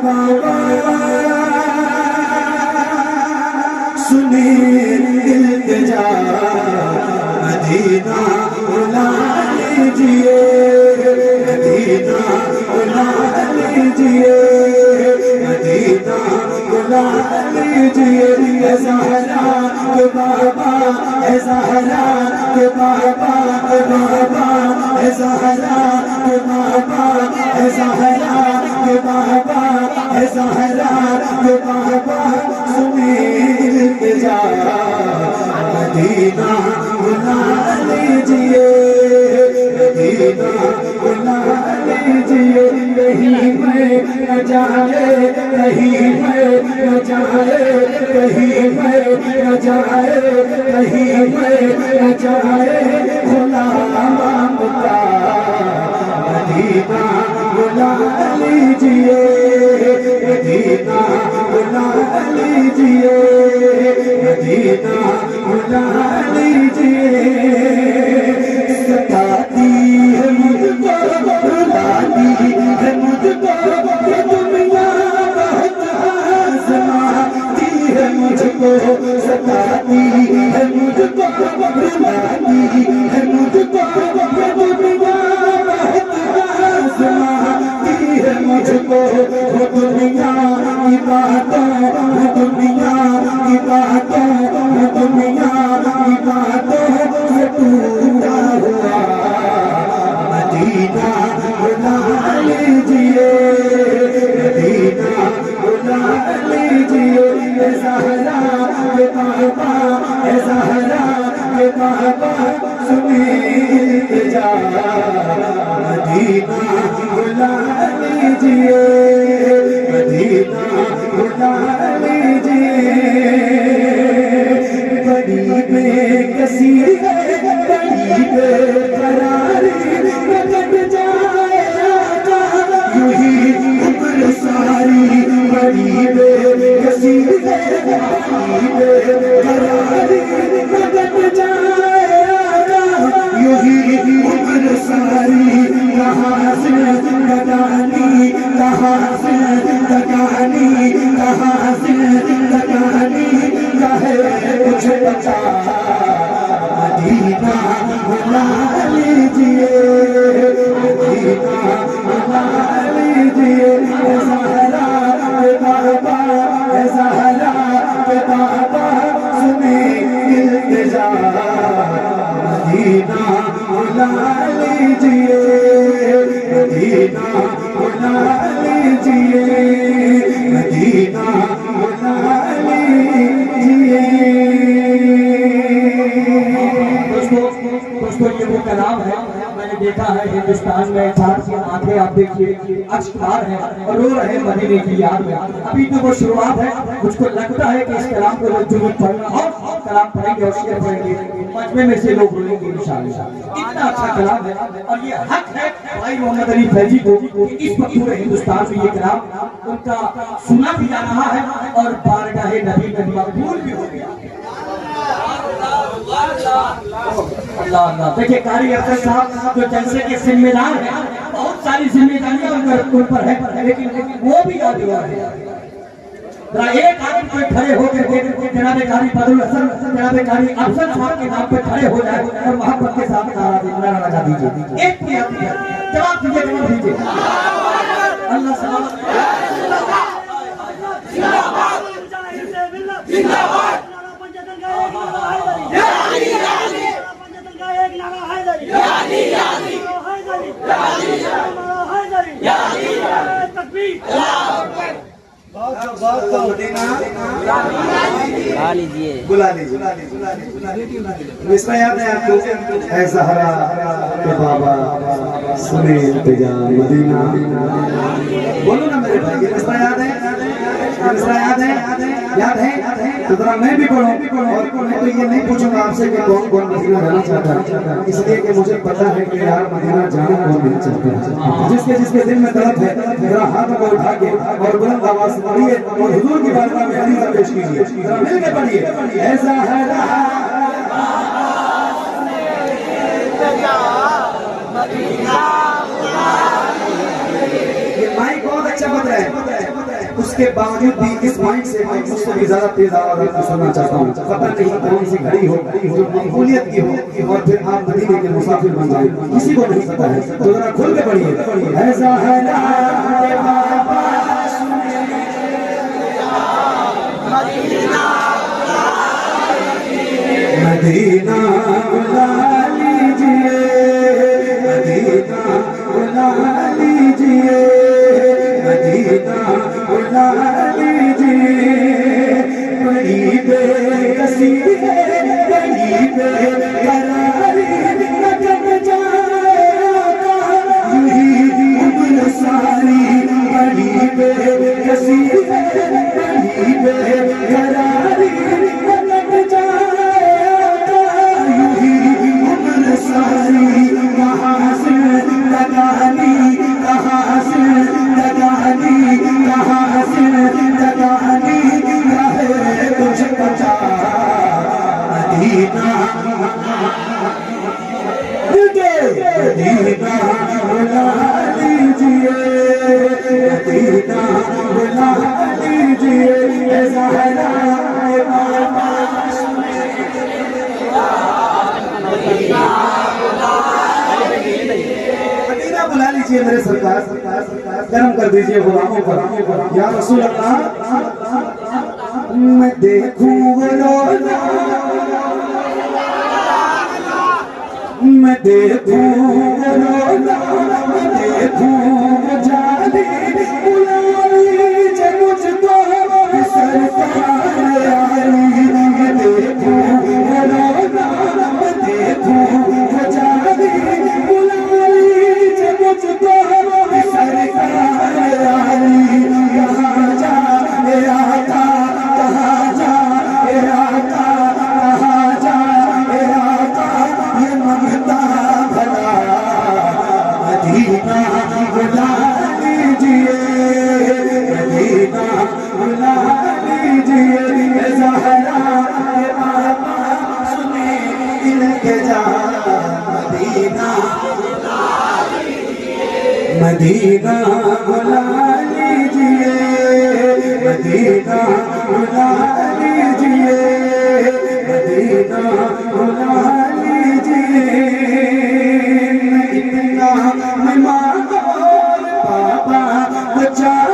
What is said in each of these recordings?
बाबा सुने इल्तिजा मदीना बुला लीजिए, मदीना बुला लीजिए, मदीना बुला लीजिए। ज़हरा के बाबा, ज़हरा के बाबा, बाबा ज़हरा के बाबा, ज़हरा के बाबा, ज़हरा के बाबा सुने इल्तिजा मदीना बुला लीजिए, मदीना बुला लीजिए। कहीं मैं न जाए, कहीं मैं न जाए, कहीं मैं न जाए, कहीं मैं न जाए गुलाम का मदीना बुला लीजिए, मदीना बुला लीजिए, मदीना बुला लीजिए। सताती है मुझको, रुलाती है मुझको ये दुनिया, बहुत आज़माती है मुझको, सताती है मुझको, रुलाती है मुझको ये दुनिया, बहुत आज़माती है मुझको। वो दुनिया की बातों, वो दुनिया की बातों, वो दुनिया की बातों से टूटा हुआ मदीना बुला लीजिए, मदीना बुला लीजिए। ज़हरा के बाबा, ज़हरा के बाबा सुने इल्तिजा मदीना बुला लीजिए, मदीना बुला लीजिए। बड़ी बेकसी है, बड़ी बेकरारी कट जाए आका यूं ही उम्र सारी। बड़ी बेकसी है, बड़ी बेकरारी कट जाए आका यूं ही उम्र सारी। कहाँ से लगानी, कहाँ से लगानी, कहाँ से लगानी, कहे कुछ बचा मदीना बुला लीजिए, मदीना बुला लीजिए। ज़हरा के बाबा, ज़हरा के बाबा सुने इल्तिजा मदीना बुला लीजिए, मदीना बुला लीजिए, मदीना बुला लीजिए। दोस्तों ये वो कलाम है, मैंने देखा है हिंदुस्तान में चार की आंखें आप देखिए अक्षकार है और रो रहे मदीने की याद में। अभी तो वो शुरुआत है, मुझको लगता है कि इस कलाम को लोग जरूर पढ़ना और कलाम पढ़ेंगे और शेर पढ़ेंगे, मजमे में से लोग रोएंगे इंशाअल्लाह। इतना अच्छा कलाम है और ये हक है भाई मोहम्मद अली फैजी को कि इस वक्त पूरे हिंदुस्तान में ये कलाम उनका सुना भी जा रहा है और बारगाहे नबी में मकबूल भी हो गया। अल्लाह अल्लाह। देखिए कारी अफसर साहब जो जलसे के जिम्मेदार हैं, बहुत सारी जिम्मेदारियां उन पर है, लेकिन वो भी याद हुआ है। जरा एक आदमी कोई खड़े होकर के जनाब कारी बदरुल हसन, जनाब कारी अफसर साहब के नाम पे खड़े हो जाए और मोहब्बत के साथ नारा लगा दीजिए। एक कोई आदमी जवाब दीजिए, जवाब दीजिए। अल्लाह सलामत। बुला लीजिए। मिसरा याद है आपको? ऐ ज़हरा के बाबा सुने इल्तिजा मदीना। बोलो ना मेरे भाई, मिसरा याद है? मिसरा याद है? याद है? तो जरा मैं भी पढ़ूं। और मैं तो ये नहीं पूछूंगा आपसे कि कौन कौन मदीना जाना चाहता है, इसलिए कि मुझे पता है कि यार मदीना जाना कौन नहीं चाहता। जिसके जिसके दिल में तड़प है जरा हाथों को उठा के और बुलंद आवाज से पढ़िए और हुजूर की बारगाह में अरीज़ा पेश कीजिए। जरा मिलकर पढ़िए। ऐसा है ये माइक बहुत अच्छा बज रहा है। उसके बावजूद भी इस माइक से मैं उससे भी ज्यादा तेज आवाज में सुनना चाहता हूँ। पता नहीं कौन सी घड़ी हो जो मकबूलियत की हो और फिर आप मदीने के मुसाफिर बन जाए, किसी को नहीं पता है। तो जरा खुल के पढ़िए, ऐसा है ना मदीना बुला लीजिए, मदीना बुला लीजिए, मदीना बुला लीजिए। बड़ी बेकसी है, बड़ी बेकरारी, लगन जाए आका यूं ही उम्र सारी। बड़ी बेकसी है, बड़ी बेकरारी, लगन जाए आका यूं ही उम्र सारी। कहाँ से लगानी, कहाँ से लगानी, कहाँ से लगानी है तुझे पता। मदीना मदीना बुला लीजिए, मदीना बुला लीजिए। ज़हरा मदीना बुला लीजिए मेरे सरकार, कर्म कर दीजिए गुलामों पर। या रसूल अल्लाह मैं देखूं वो रोज़ा, मैं देखूं वो रोज़ा, मैं देखूं वो जाली। बुला लीजिए मुझको सरकार आली। मैं देखूं वो रोज़ा, मैं देखूं वो जाली। बुला लीजिए मुझको सरकार आली। कहाँ जा मेरा आका, कहाँ जा मेरा आका, कहाँ जा मेरा आका, ये मंगता भला। मदीना बुला लीजिए, मदीना बुला लीजिए। ज़हरा के बाबा सुने इनके जा। मदीना मदीना बुला लीजिए, मदीना बुला लीजिए, मदीना बुला लीजिए। इतना मैं मांगो बाबा बचाओ,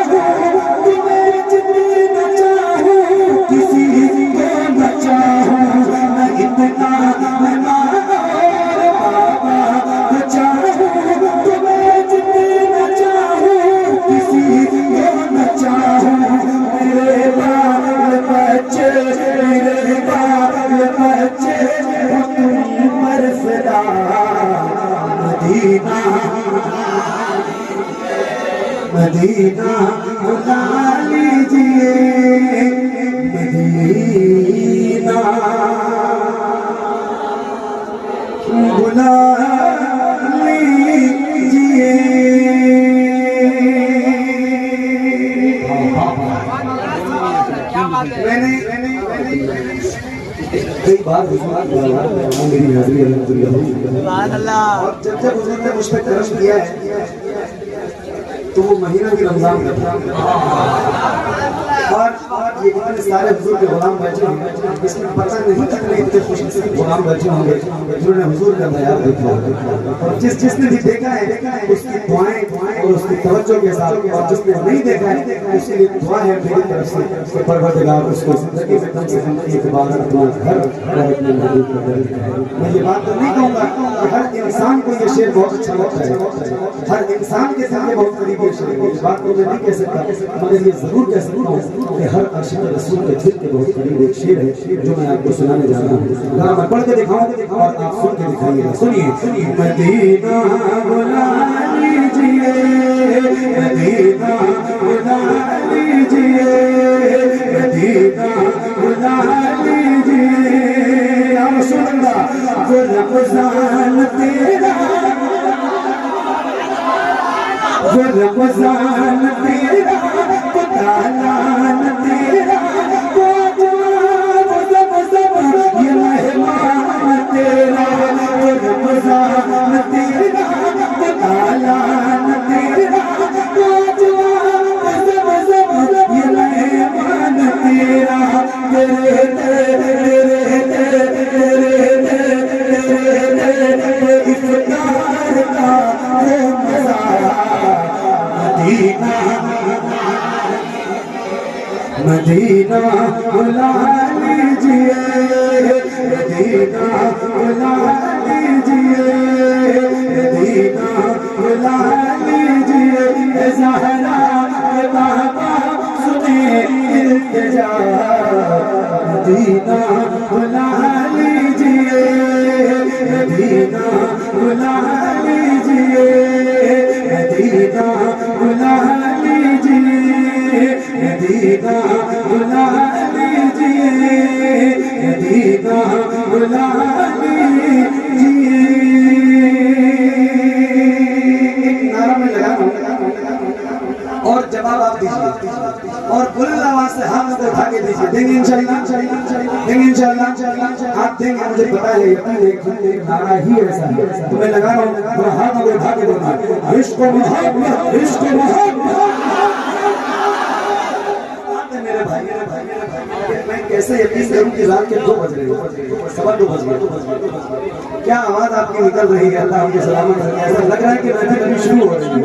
तुम्हें जितना चाहूं किसी को बचाओ। मैं इतना मैं मांगो बाबा बचाओ, तुम्हें जितना चाहूं किसी को न चाहूं। मेरे बाल बच्चे, मेरे बाल बच्चे तुम पर फिदा। मदीना मदीना बुला लीजिए, मदीना बुला लीजिए। मैंने कई बार मेरी हाजिरी अल्हम्दुलिल्लाह, और जब जब हुजूर ने मुझ पर करम किया है तो वो महीना भी रमजान का था। और ये इतने सारे हुजूर के गुलाम बैठे हैं, इसमें पता नहीं कितने इतने खुशनसीब गुलाम बैठे होंगे जिन्होंने हुजूर का दयाब देखा। और जिसने भी देखा है उसकी दुआएं और उसकी तवज्जो के साथ, और जिसने नहीं देखा है उसके लिए दुआ है मेरी तरफ से कि परवरदिगार उसको जिंदगी में कम से कम एक बार अपना घर और अपने महबूब का दर दिखाए। मैं ये बात तो नहीं कहूँगा कि हर इंसान को ये शेर बहुत अच्छा लगता है, हर इंसान के दिल के बहुत करीब ये शेर है, इस बात को मैं नहीं कह सकता, मगर ये जरूर कह सकता हूँ कि हर अर्शद रसूल के दिल के बहुत करीब एक शेर है जो मैं आपको सुनाने जा रहा हूँ। जरा मैं पढ़ के दिखाऊं और आप सुन के दिखाइएगा। सुनिए, मदीना बुला लीजिए, मदीना बुला लीजिए, मदीना बुला लीजिए। या रसूल अल्लाह वो रमज़ान तेरा, वो रमज़ान तेरा, वो दालान तेरा, वो ज़म ये मेहमान तेरा। वो रमज़ान तेरा, वो दालान तेरा, वो ज़म मदीना बुला लीजिए, मदीना बुला लीजिए, मदीना बुला लीजिए, ज़हरा के बाबा सुने इल्तिजा। मदीना बुला लीजिए, मदीना बुला लीजिए, मदीना बुला लीजिए, मदीना बुला लीजिए, मदीना बुला लीजिए। नारा में लगा और जवाब आप दीजिए और बुलंद आवाज से हाथ को उठा के दीजिए। देंगे इंशाल्लाह, देंगे इंशाल्लाह, आप देंगे। मुझे पता है यकीन है कि एक नारा ही ऐसा है तो मैं लगा रहा हूँ, तो हाथ को उठा के बोलना इश्क मोहब्बत, इश्क मोहब्बत। मेरे भाई मैं कैसे यकीन करूं कि रात के 2 बज रहे हैं, 2:15 बज गए। क्या आवाज आपकी निकल रही है। अल्लाह हमको सलामत रखे। ऐसा लग रहा है कि महफिल अभी शुरू हो रही है।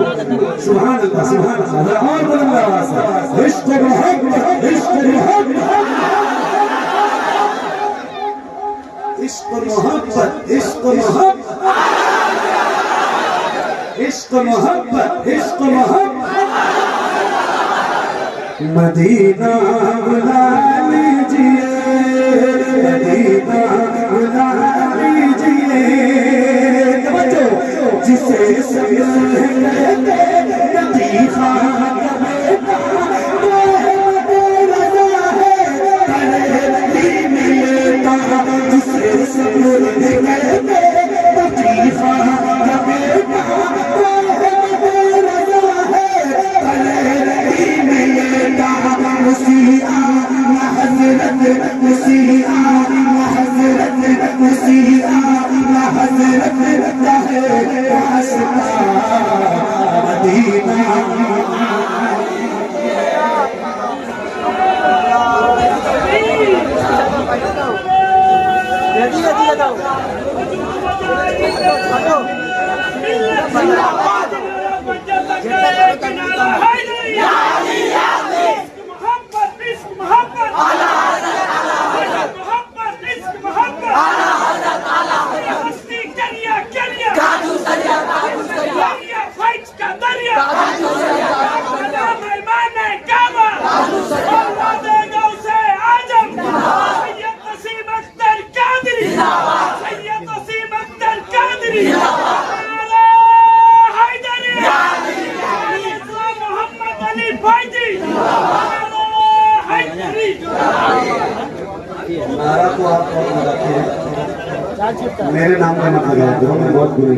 सुभान अल्लाह, सुभान अल्लाह। और बुलंद आवाज से इश्क मोहब्बत, इश्क मोहब्बत, इश्क मोहब्बत, इश्क मोहब्बत, इश्क मोहब्बत, इश्क मोहब्बत। मदीना बुला लीजिए, मदीना बुला लीजिए, जिसे सब कहते लतीफा का बेटा, वो है रज़ा है करती मिलता। जिसे सब कहते लतीफा का बेटा, वो है रज़ा है करती मिलता। मुसीआ हज़रत, मुसीआ हज़रत, मुसीआ हज़रत कहे वास्ता मदीना। नारा को आप बहुत रखिए, मेरे नाम का मत लगाओ, जो मैं बहुत बुरी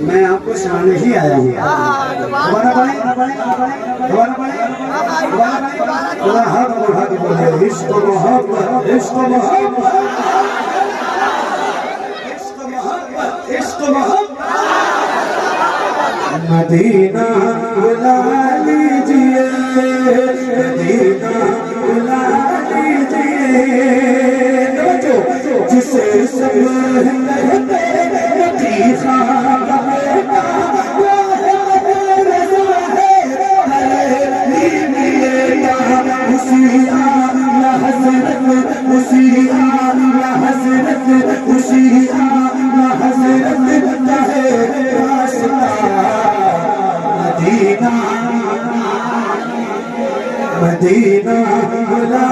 मैं आपको सुनाने ही आया हूँ। दोबारा पढ़े, दोबारा पढ़े, दोबारा हाथ उठा के बोलिए इश्क मोहब्बत, इश्क मोहब्बत, इश्क मोहब्बत, इश्क मोहब्बत। मदीना बुला लीजिए, मदीना बुला लीजिए, जिसे सब कहते लतीफा का बेटा, वो है रज़ा है करती मिलता। मुसीआ हज़रत, मुसीआ हज़रत, मुसीआ हज़रत कहे वास्ता मदीना, मदीना बुला